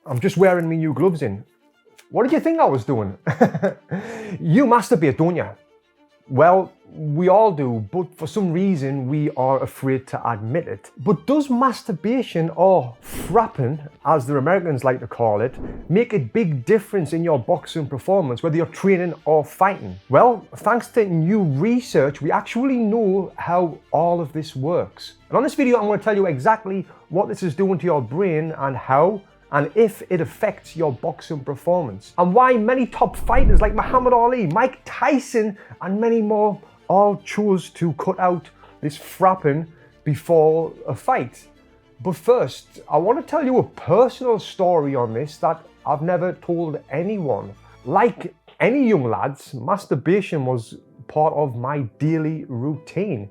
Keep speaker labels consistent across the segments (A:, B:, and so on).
A: I'm just wearing my new gloves in. What did you think I was doing? You masturbate, don't you? Well, we all do, but for some reason we are afraid to admit it. But does masturbation, or frapping, as the Americans like to call it, make a big difference in your boxing performance, whether you're training or fighting? Well, thanks to new research, we actually know how all of this works. And on this video, I'm going to tell you exactly what this is doing to your brain and how, and if it affects your boxing performance, and why many top fighters like Muhammad Ali, Mike Tyson, and many more all chose to cut out this frapping before a fight. But first, I want to tell you a personal story on this that I've never told anyone. Like any young lads, masturbation was part of my daily routine.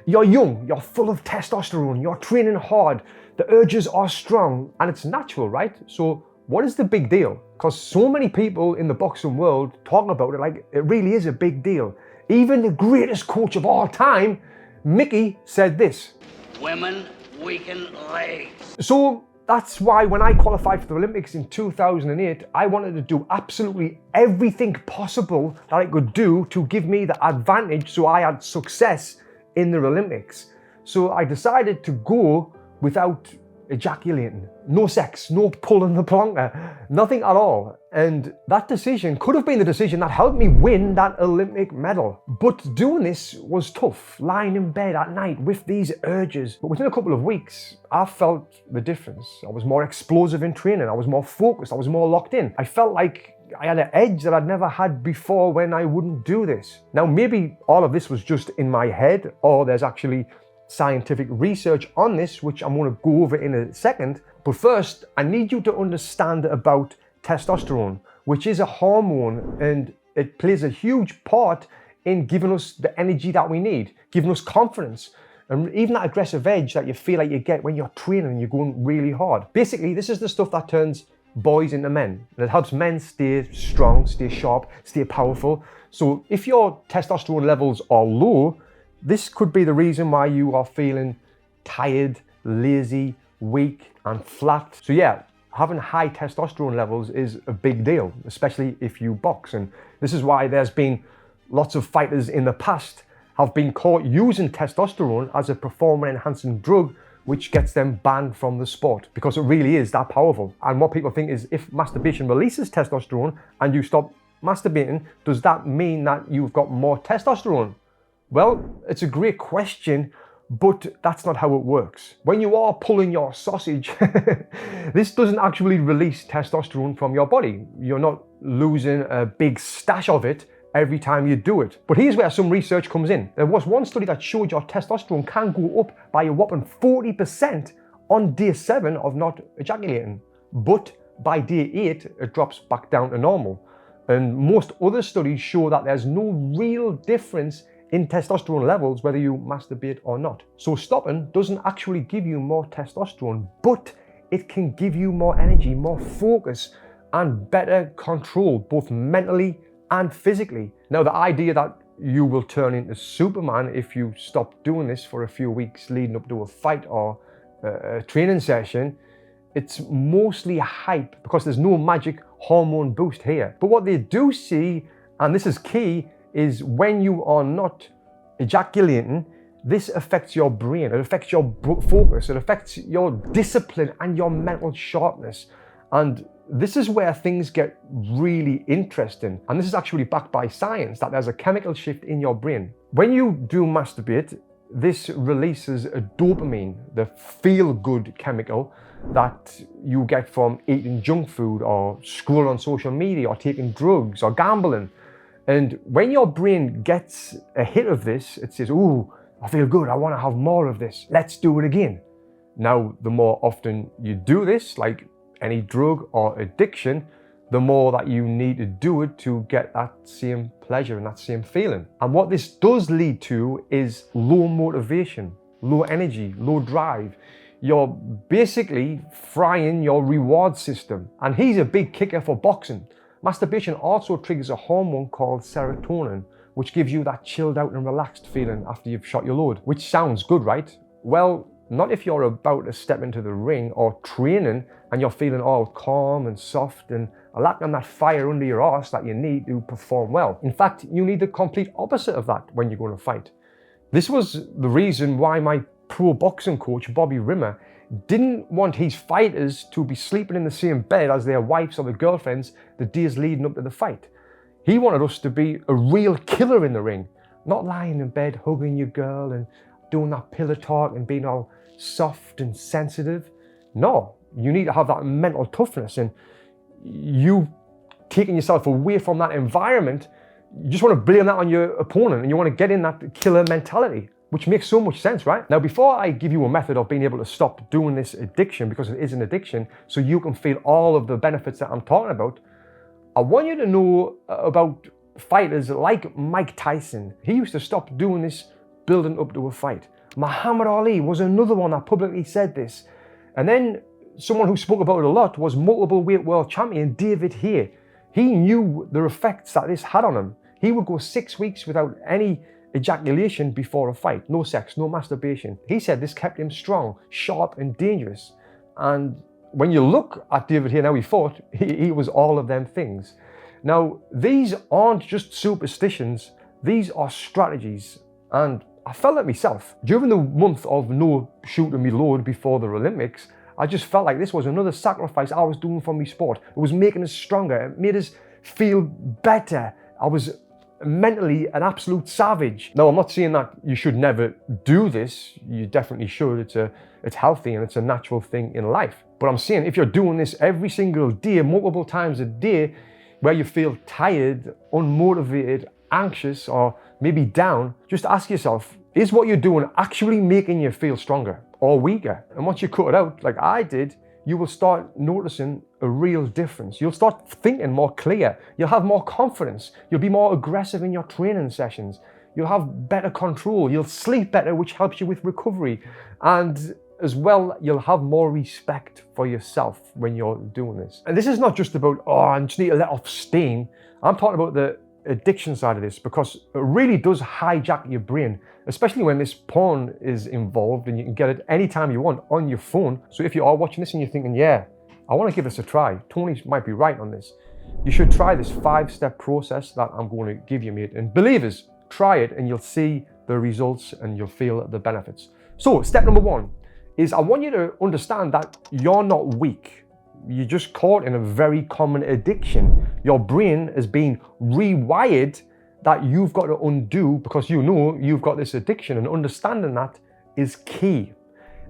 A: You're young, you're full of testosterone, you're training hard, the urges are strong, and it's natural, right? So what is the big deal? Because so many people in the boxing world talk about it like it really is a big deal. Even the greatest coach of all time, Mickey, said this:
B: women weaken legs.
A: So that's why when I qualified for the Olympics in 2008, I wanted to do absolutely everything possible that I could do to give me the advantage so I had success in the Olympics. So I decided to go without ejaculating. No sex, no pulling the plonker, nothing at all. And that decision could have been the decision that helped me win that Olympic medal. But doing this was tough, lying in bed at night with these urges. But within a couple of weeks, I felt the difference. I was more explosive in training, I was more focused, I was more locked in. I felt like I had an edge that I'd never had before when I wouldn't do this. Now, maybe all of this was just in my head, or there's actually scientific research on this, which I'm going to go over in a second. But first, I need you to understand about testosterone, which is a hormone, and it plays a huge part in giving us the energy that we need, giving us confidence, and even that aggressive edge that you feel like you get when you're training and you're going really hard. Basically, this is the stuff that turns boys into men, and it helps men stay strong, stay sharp, stay powerful. So if your testosterone levels are low, this could be the reason why you are feeling tired, lazy, weak, and flat. So yeah, having high testosterone levels is a big deal, especially if you box. And this is why there's been lots of fighters in the past have been caught using testosterone as a performance-enhancing drug, which gets them banned from the sport, because it really is that powerful. And what people think is, if masturbation releases testosterone and you stop masturbating, does that mean that you've got more testosterone? Well, it's a great question, but that's not how it works. When you are pulling your sausage, this doesn't actually release testosterone from your body. You're not losing a big stash of it every time you do it. But here's where some research comes in. There was one study that showed your testosterone can go up by a whopping 40% on day 7 of not ejaculating. But by day 8, it drops back down to normal. And most other studies show that there's no real difference in testosterone levels whether you masturbate or not. So stopping doesn't actually give you more testosterone, but it can give you more energy, more focus, and better control, both mentally and physically. Now, the idea that you will turn into Superman if you stop doing this for a few weeks leading up to a fight or a training session, it's mostly hype, because there's no magic hormone boost here. But what they do see, and this is key, is when you are not ejaculating, this affects your brain, it affects your focus, it affects your discipline and your mental sharpness. And this is where things get really interesting. And this is actually backed by science, that there's a chemical shift in your brain. When you do masturbate, this releases a dopamine, the feel-good chemical that you get from eating junk food or scrolling on social media or taking drugs or gambling. And when your brain gets a hit of this, it says, ooh, I feel good, I want to have more of this, let's do it again. Now, the more often you do this, like any drug or addiction, the more that you need to do it to get that same pleasure and that same feeling. And what this does lead to is low motivation, low energy, low drive. You're basically frying your reward system. And here's a big kicker for boxing. Masturbation also triggers a hormone called serotonin, which gives you that chilled out and relaxed feeling after you've shot your load, which sounds good, right? Well, Not if you're about to step into the ring or training and you're feeling all calm and soft and lacking that fire under your arse that you need to perform well. In fact, you need the complete opposite of that when you're going to fight. This was the reason why my pro boxing coach, Bobby Rimmer, didn't want his fighters to be sleeping in the same bed as their wives or their girlfriends the days leading up to the fight. He wanted us to be a real killer in the ring, not lying in bed hugging your girl and doing that pillow talk and being all soft and sensitive. No, you need to have that mental toughness, and you taking yourself away from that environment, you just want to blame that on your opponent and you want to get in that killer mentality, which makes so much sense, right? Now, before I give you a method of being able to stop doing this addiction, because it is an addiction, so you can feel all of the benefits that I'm talking about, I want you to know about fighters like Mike Tyson. He used to stop doing this building up to a fight. Muhammad Ali was another one that publicly said this. And then someone who spoke about it a lot was multiple weight world champion David Haye. He knew the effects that this had on him. He would go 6 weeks without any ejaculation before a fight. No sex, no masturbation. He said this kept him strong, sharp and dangerous. And when you look at David Haye, now he fought, he was all of them things. Now, these aren't just superstitions, these are strategies. And I felt it myself. During the month of no shooting me load before the Olympics, I just felt like this was another sacrifice I was doing for my sport. It was making us stronger. It made us feel better. I was mentally an absolute savage. Now, I'm not saying that you should never do this. You definitely should. It's healthy and it's a natural thing in life. But I'm saying if you're doing this every single day, multiple times a day, where you feel tired, unmotivated, anxious, or maybe down, just ask yourself, is what you're doing actually making you feel stronger or weaker? And once you cut it out, like I did, you will start noticing a real difference. You'll start thinking more clear. You'll have more confidence. You'll be more aggressive in your training sessions. You'll have better control. You'll sleep better, which helps you with recovery. And as well, you'll have more respect for yourself when you're doing this. And this is not just about, oh, I just need to let off steam. I'm talking about the addiction side of this, because it really does hijack your brain, especially when this porn is involved and you can get it anytime you want on your phone. So if you are watching this and you're thinking, yeah, I want to give this a try, Tony might be right on this, you should try this 5-step process that I'm going to give you, mate. And believers, try it and you'll see the results and you'll feel the benefits. So step number 1 is I want you to understand that you're not weak. You're just caught in a very common addiction. Your brain has been rewired that you've got to undo because you know you've got this addiction, and understanding that is key.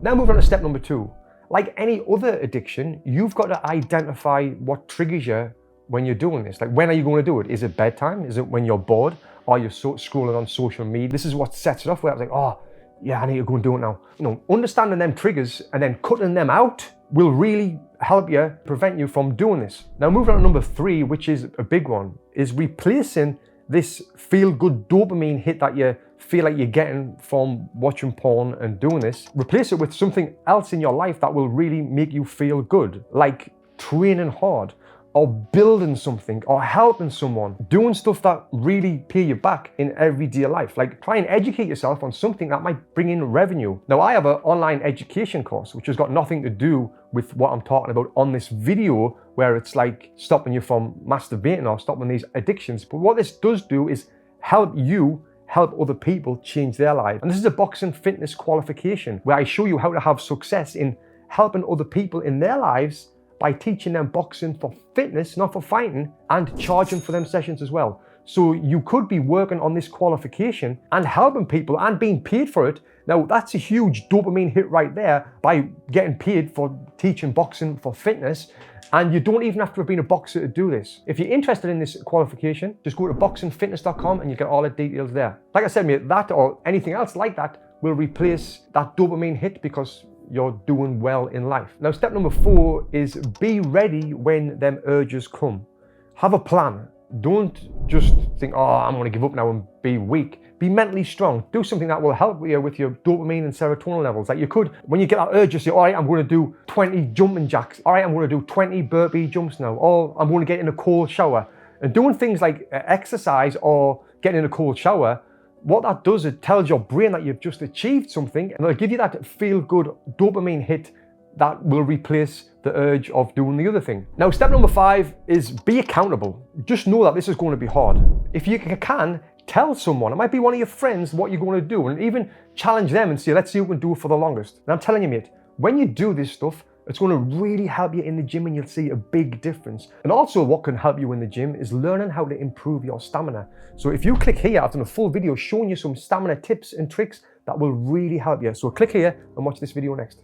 A: Now moving on to step number 2. Like any other addiction, you've got to identify what triggers you when you're doing this. Like, when are you going to do it? Is it bedtime? Is it when you're bored? Are you scrolling on social media? This is what sets it off, where I was like, oh, yeah, I need to go and do it now. You know, understanding them triggers and then cutting them out will really help you prevent you from doing this. Now moving on to number 3, which is a big one, is replacing this feel-good dopamine hit that you feel like you're getting from watching porn and doing this. Replace it with something else in your life that will really make you feel good, like training hard, or building something, or helping someone, doing stuff that really pay you back in everyday life. Like, try and educate yourself on something that might bring in revenue. Now, I have an online education course, which has got nothing to do with what I'm talking about on this video, where it's like stopping you from masturbating or stopping these addictions. But what this does do is help you help other people change their lives. And this is a boxing fitness qualification where I show you how to have success in helping other people in their lives by teaching them boxing for fitness, not for fighting, and charging for them sessions as well. So you could be working on this qualification and helping people and being paid for it. Now, that's a huge dopamine hit right there by getting paid for teaching boxing for fitness. And you don't even have to have been a boxer to do this. If you're interested in this qualification, just go to boxingfitness.com and you get all the details there. Like I said, mate, that or anything else like that will replace that dopamine hit because you're doing well in life. Now, step number 4 is be ready when them urges come. Have a plan. Don't just think, oh, I'm going to give up now and be weak. Be mentally strong. Do something that will help you with your dopamine and serotonin levels. Like, you could, when you get that urge, you say, all right, I'm going to do 20 jumping jacks. All right, I'm going to do 20 burpee jumps now. Or I'm going to get in a cold shower. And doing things like exercise or getting in a cold shower what that does, it tells your brain that you've just achieved something, and it'll give you that feel-good dopamine hit that will replace the urge of doing the other thing. Now, step number 5 is be accountable. Just know that this is going to be hard. If you can, tell someone. It might be one of your friends what you're going to do, and even challenge them and say, let's see who can do it for the longest. And I'm telling you, mate, when you do this stuff, it's going to really help you in the gym and you'll see a big difference. And also what can help you in the gym is learning how to improve your stamina. So if you click here, I've done a full video showing you some stamina tips and tricks that will really help you. So click here and watch this video next.